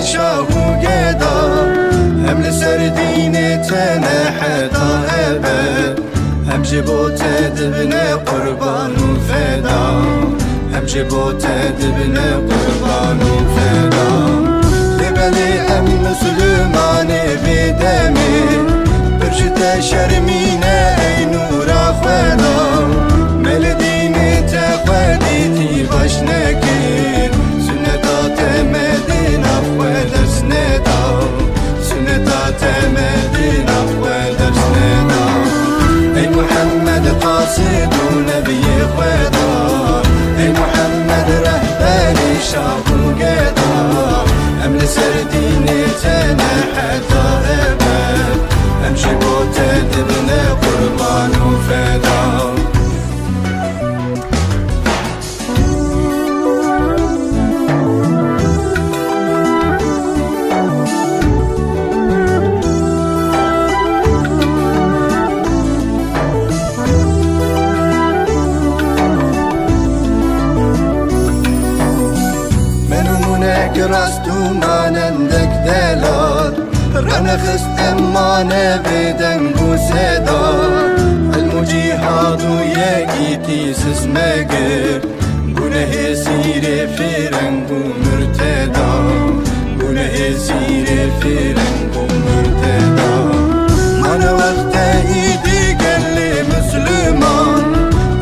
شاهو قدا هم لسر دينتنا حتى أبد هم جبوت دبنا قربان وفدا هم جبوت دبنا قربان وفدا لبلي أم مسلمان بدمي برشت شرمينا أي نور أخوانا مل دينتا خديتي باش نكير سنتا تمدين أخوانا سنتا سنتا تمدين أخوانا سنتا أي محمد قاصد ونبي خدا أي محمد رهباني شاهو قدا أم لسر دينتنا حتى أبد أمشي بوت دبنا قربان وفدا رستو مانندك دلال رنخست امانه بدنگو صدا المجیهاد و یکیتی سسمگر گنه سیر فرنگو مرتدا گنه سیر فرنگو مرتدا من وقت ایدی گل مسلمان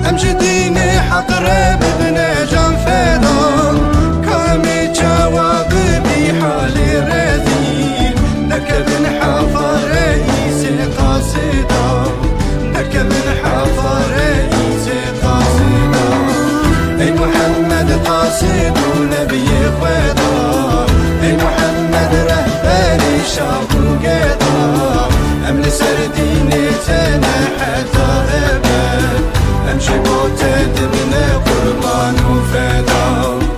امش دین حق رب ابن جان فدا حالي رذيل نركب نحافى رئيس قاصدا نركب نحافى رئيس قاصدا أي محمد قاصد ونبي خدا أي محمد رهباني شاهو قدا أم لسر دينتنا حتى أبد أمشي بوت دبنا قربان وفدا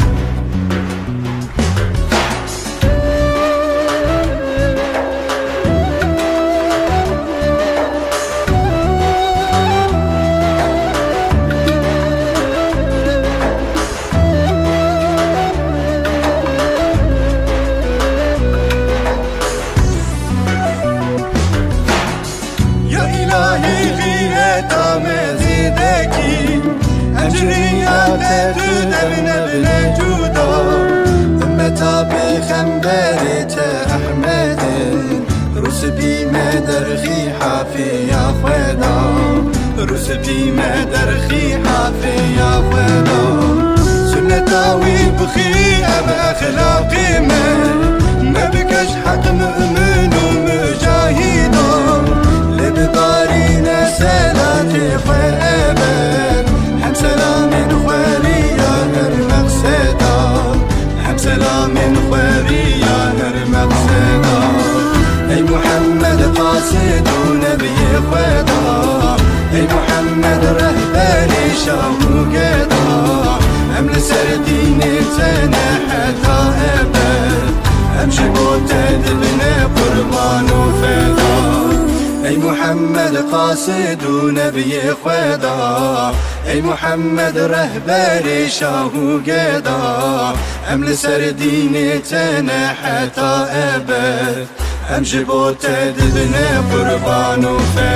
تدمنا بلا جودا أمتا بخنبرت أحمد رسبي مدرخي حافي يا خدا رسبي مدرخي حافي يا خدا سنتاوي بخي أم أخلاقي ما بكش حق مؤمن ومجاهدا لبدارينا سلاتي خيبا هم سلام خواريا هر مقصدا هم سلام خواريا هر مقصدا أي محمد قاصد ونبي خدا أي محمد رهباني شاهو قدا أم لسر دينتنا حتى أبد أمشي بوت دبنا قربان وفدا أي محمد قاصد ونبي خدا أي محمد رهباني شاهو قدا أم لسر دينتنا حتى أبد أمشي بوت دبنا قربان وفدا